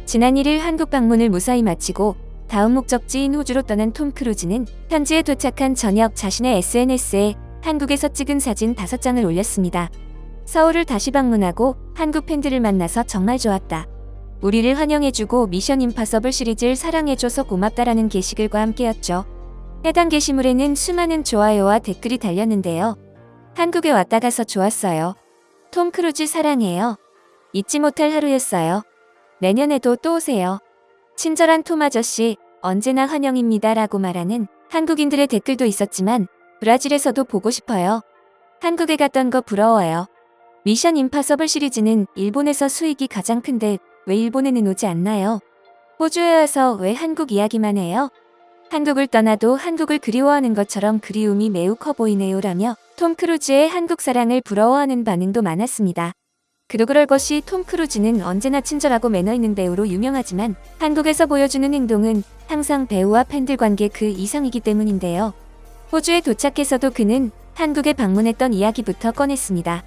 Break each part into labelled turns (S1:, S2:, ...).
S1: 지난 1일 한국 방문을 무사히 마치고 다음 목적지인 호주로 떠난 톰 크루즈는 현지에 도착한 저녁 자신의 SNS에 한국에서 찍은 사진 5장을 올렸습니다. 서울을 다시 방문하고 한국 팬들을 만나서 정말 좋았다. 우리를 환영해주고 미션 임파서블 시리즈를 사랑해줘서 고맙다라는 게시글과 함께였죠. 해당 게시물에는 수많은 좋아요와 댓글이 달렸는데요. 한국에 왔다 가서 좋았어요. 톰 크루즈 사랑해요. 잊지 못할 하루였어요. 내년에도 또 오세요. 친절한 톰 아저씨 언제나 환영입니다 라고 말하는 한국인들의 댓글도 있었지만 브라질에서도 보고 싶어요. 한국에 갔던 거 부러워요. 미션 임파서블 시리즈는 일본에서 수익이 가장 큰데 왜 일본에는 오지 않나요? 호주에 와서 왜 한국 이야기만 해요? 한국을 떠나도 한국을 그리워하는 것처럼 그리움이 매우 커 보이네요 라며 톰 크루즈의 한국 사랑을 부러워하는 반응도 많았습니다. 그도 그럴 것이 톰 크루즈는 언제나 친절하고 매너 있는 배우로 유명하지만 한국에서 보여주는 행동은 항상 배우와 팬들 관계 그 이상이기 때문인데요. 호주에 도착해서도 그는 한국에 방문했던 이야기부터 꺼냈습니다.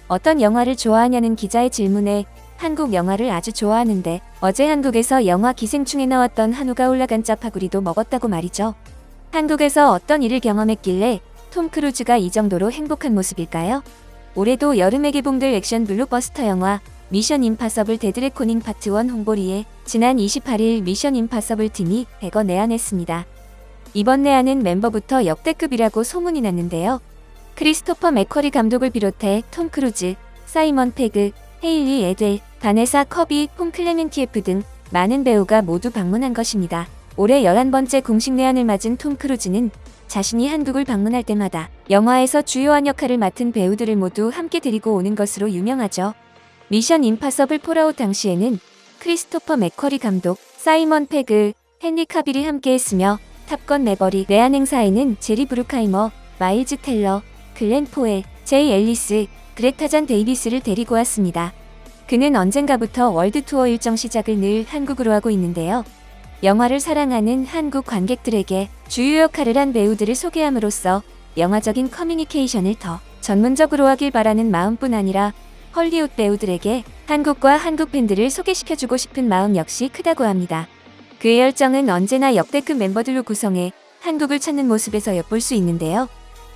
S1: 어떤 영화를 좋아하냐는 기자의 질문에 한국 영화를 아주 좋아하는데 어제 한국에서 영화 기생충에 나왔던 한우가 올라간 짜파구리도 먹었다고 말이죠. 한국에서 어떤 일을 경험했길래 톰 크루즈가 이 정도로 행복한 모습일까요? 올해도 여름에 개봉될 액션 블록버스터 영화 미션 임파서블 데드 레코닝 파트 1 홍보리에 지난 28일 미션 임파서블 팀이 대거 내한했습니다. 이번 내한은 멤버부터 역대급이라고 소문이 났는데요. 크리스토퍼 맥쿼리 감독을 비롯해 톰 크루즈, 사이먼 페그, 헤일리 에델, 바네사 커비, 폰 클레멘티에프 등 많은 배우가 모두 방문한 것입니다. 올해 11번째 공식 내한을 맞은 톰 크루즈는 자신이 한국을 방문할 때마다 영화에서 주요한 역할을 맡은 배우들을 모두 함께 데리고 오는 것으로 유명하죠. 미션 임파서블 폴아웃 당시에는 크리스토퍼 맥쿼리 감독, 사이먼 페그, 헨리 카빌이 함께했으며 탑건 매버릭 내한 행사에는 제리 브루카이머, 마일즈 텔러, 글렌 포엘, 제이 앨리스, 그레타 잔 데이비스를 데리고 왔습니다. 그는 언젠가부터 월드 투어 일정 시작을 늘 한국으로 하고 있는데요. 영화를 사랑하는 한국 관객들에게 주요 역할을 한 배우들을 소개함으로써 영화적인 커뮤니케이션을 더 전문적으로 하길 바라는 마음뿐 아니라 헐리우드 배우들에게 한국과 한국 팬들을 소개시켜주고 싶은 마음 역시 크다고 합니다. 그의 열정은 언제나 역대급 멤버들로 구성해 한국을 찾는 모습에서 엿볼 수 있는데요.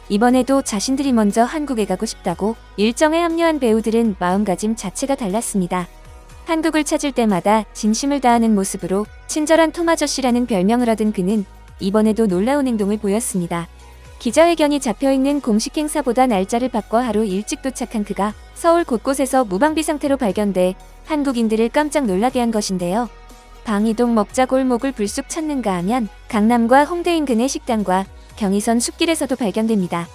S1: 이번에도 자신들이 먼저 한국에 가고 싶다고 일정에 합류한 배우들은 마음가짐 자체가 달랐습니다. 한국을 찾을 때마다 진심을 다하는 모습으로 친절한 톰 아저씨라는 별명을 얻은 그는 이번에도 놀라운 행동을 보였습니다. 기자회견이 잡혀있는 공식 행사보다 날짜를 바꿔 하루 일찍 도착한 그가 서울 곳곳에서 무방비 상태로 발견돼 한국인들을 깜짝 놀라게 한 것인데요. 방이동 먹자 골목을 불쑥 찾는가 하면 강남과 홍대 인근의 식당과 경의선 숲길에서도 발견됩니다.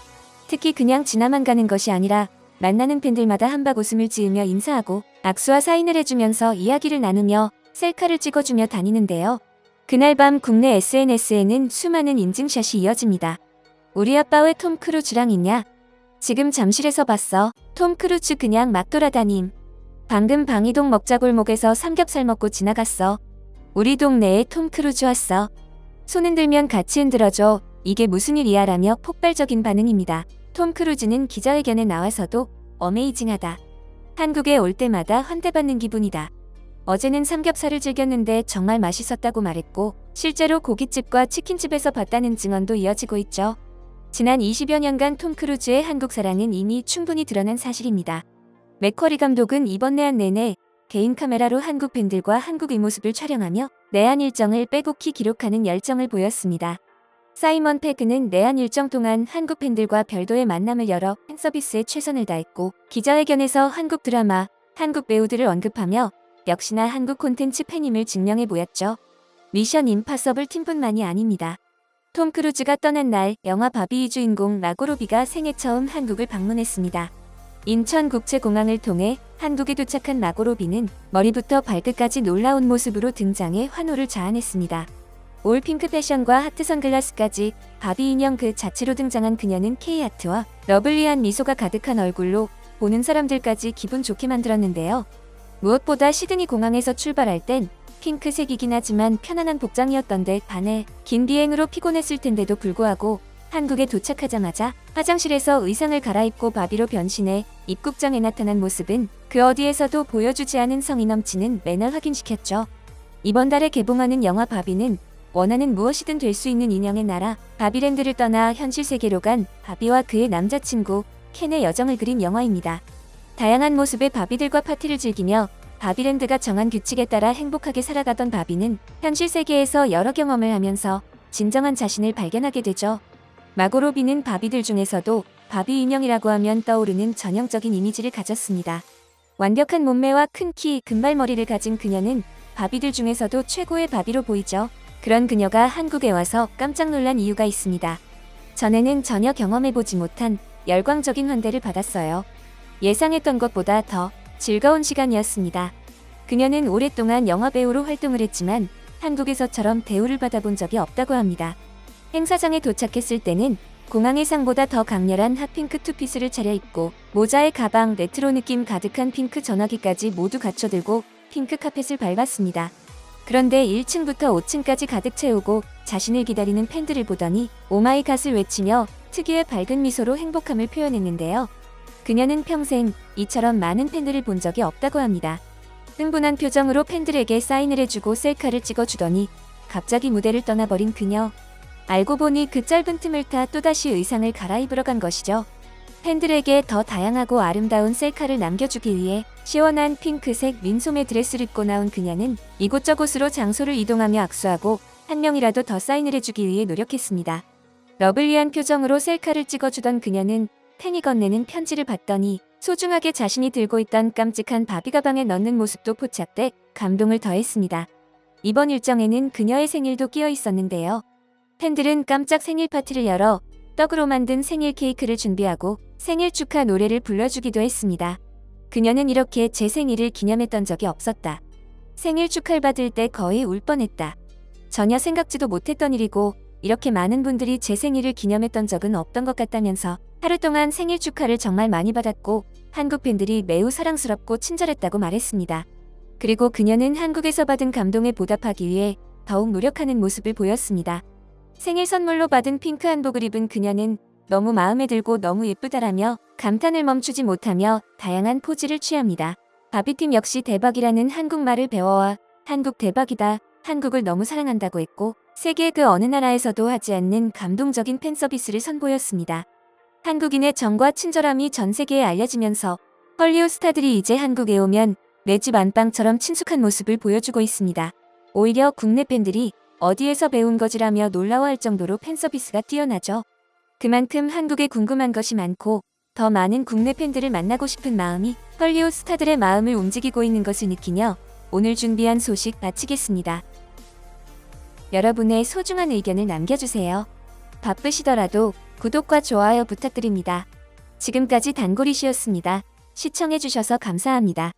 S1: 특히 그냥 지나만 가는 것이 아니라 만나는 팬들마다 한박 웃음을 지으며 인사하고 악수와 사인을 해주면서 이야기를 나누며 셀카를 찍어주며 다니는데요. 그날 밤 국내 SNS에는 수많은 인증샷이 이어집니다. 우리 아빠 왜 톰 크루즈랑 있냐? 지금 잠실에서 봤어. 톰 크루즈 그냥 막 돌아다님. 방금 방이동 먹자골목에서 삼겹살 먹고 지나갔어. 우리 동네에 톰 크루즈 왔어. 손 흔들면 같이 흔들어줘. 이게 무슨 일이야 라며 폭발적인 반응입니다. 톰 크루즈는 기자회견에 나와서도 어메이징하다. 한국에 올 때마다 환대받는 기분이다. 어제는 삼겹살을 즐겼는데 정말 맛있었다고 말했고 실제로 고깃집과 치킨집에서 봤다는 증언도 이어지고 있죠. 지난 20여 년간 톰 크루즈의 한국 사랑은 이미 충분히 드러난 사실입니다. 맥쿼리 감독은 이번 내한 내내 개인 카메라로 한국 팬들과 한국의 모습을 촬영하며 내한 일정을 빼곡히 기록하는 열정을 보였습니다. 사이먼 페그는 내한 일정 동안 한국 팬들과 별도의 만남을 열어 팬서비스에 최선을 다했고 기자회견에서 한국 드라마, 한국 배우들을 언급하며 역시나 한국 콘텐츠 팬임을 증명해 보였죠. 미션 임파서블 팀뿐만이 아닙니다. 톰 크루즈가 떠난 날 영화 바비의 주인공 마고 로비가 생애 처음 한국을 방문했습니다. 인천국제공항을 통해 한국에 도착한 마고 로비는 머리부터 발끝까지 놀라운 모습으로 등장해 환호를 자아냈습니다. 올 핑크 패션과 하트 선글라스까지 바비 인형 그 자체로 등장한 그녀는 K아트와 러블리한 미소가 가득한 얼굴로 보는 사람들까지 기분 좋게 만들었는데요. 무엇보다 시드니 공항에서 출발할 땐 핑크색이긴 하지만 편안한 복장이었던데 반해 긴 비행으로 피곤했을 텐데도 불구하고 한국에 도착하자마자 화장실에서 의상을 갈아입고 바비로 변신해 입국장에 나타난 모습은 그 어디에서도 보여주지 않은 성의 넘치는 매너 확인시켰죠. 이번 달에 개봉하는 영화 바비는 원하는 무엇이든 될 수 있는 인형의 나라 바비랜드를 떠나 현실 세계로 간 바비와 그의 남자친구 켄의 여정을 그린 영화입니다. 다양한 모습의 바비들과 파티를 즐기며 바비랜드가 정한 규칙에 따라 행복하게 살아가던 바비는 현실 세계에서 여러 경험을 하면서 진정한 자신을 발견하게 되죠. 마고 로비는 바비들 중에서도 바비 인형이라고 하면 떠오르는 전형적인 이미지를 가졌습니다. 완벽한 몸매와 큰 키, 금발머리를 가진 그녀는 바비들 중에서도 최고의 바비로 보이죠. 그런 그녀가 한국에 와서 깜짝 놀란 이유가 있습니다. 전에는 전혀 경험해보지 못한 열광적인 환대를 받았어요. 예상했던 것보다 더 즐거운 시간이었습니다. 그녀는 오랫동안 영화배우로 활동을 했지만 한국에서처럼 대우를 받아본 적이 없다고 합니다. 행사장에 도착했을 때는 공항의 상보다 더 강렬한 핫핑크 투피스를 차려입고 모자에 가방, 레트로 느낌 가득한 핑크 전화기까지 모두 갖춰들고 핑크 카펫을 밟았습니다. 그런데 1층부터 5층까지 가득 채우고 자신을 기다리는 팬들을 보더니 오마이갓을 외치며 특유의 밝은 미소로 행복함을 표현했는데요. 그녀는 평생 이처럼 많은 팬들을 본 적이 없다고 합니다. 흥분한 표정으로 팬들에게 사인을 해주고 셀카를 찍어주더니 갑자기 무대를 떠나버린 그녀. 알고 보니 그 짧은 틈을 타 또다시 의상을 갈아입으러 간 것이죠. 팬들에게 더 다양하고 아름다운 셀카를 남겨주기 위해 시원한 핑크색 민소매 드레스를 입고 나온 그녀는 이곳저곳으로 장소를 이동하며 악수하고 한 명이라도 더 사인을 해주기 위해 노력했습니다. 러블리한 표정으로 셀카를 찍어주던 그녀는 팬이 건네는 편지를 받더니 소중하게 자신이 들고 있던 깜찍한 바비 가방에 넣는 모습도 포착돼 감동을 더했습니다. 이번 일정에는 그녀의 생일도 끼어 있었는데요. 팬들은 깜짝 생일 파티를 열어 떡으로 만든 생일 케이크를 준비하고 생일 축하 노래를 불러주기도 했습니다. 그녀는 이렇게 제 생일을 기념했던 적이 없었다. 생일 축하를 받을 때 거의 울 뻔했다. 전혀 생각지도 못했던 일이고 이렇게 많은 분들이 제 생일을 기념했던 적은 없던 것 같다면서 하루 동안 생일 축하를 정말 많이 받았고 한국 팬들이 매우 사랑스럽고 친절했다고 말했습니다. 그리고 그녀는 한국에서 받은 감동에 보답하기 위해 더욱 노력하는 모습을 보였습니다. 생일 선물로 받은 핑크 한복을 입은 그녀는 너무 마음에 들고 너무 예쁘다라며 감탄을 멈추지 못하며 다양한 포즈를 취합니다. 바비팀 역시 대박이라는 한국말을 배워와 한국 대박이다, 한국을 너무 사랑한다고 했고 세계 그 어느 나라에서도 하지 않는 감동적인 팬 서비스를 선보였습니다. 한국인의 정과 친절함이 전 세계에 알려지면서 헐리우드 스타들이 이제 한국에 오면 내 집 안방처럼 친숙한 모습을 보여주고 있습니다. 오히려 국내 팬들이 어디에서 배운 거지라며 놀라워할 정도로 팬 서비스가 뛰어나죠. 그만큼 한국에 궁금한 것이 많고 더 많은 국내 팬들을 만나고 싶은 마음이 헐리우드 스타들의 마음을 움직이고 있는 것을 느끼며 오늘 준비한 소식 마치겠습니다. 여러분의 소중한 의견을 남겨주세요. 바쁘시더라도 구독과 좋아요 부탁드립니다. 지금까지 단골이시였습니다. 시청해주셔서 감사합니다.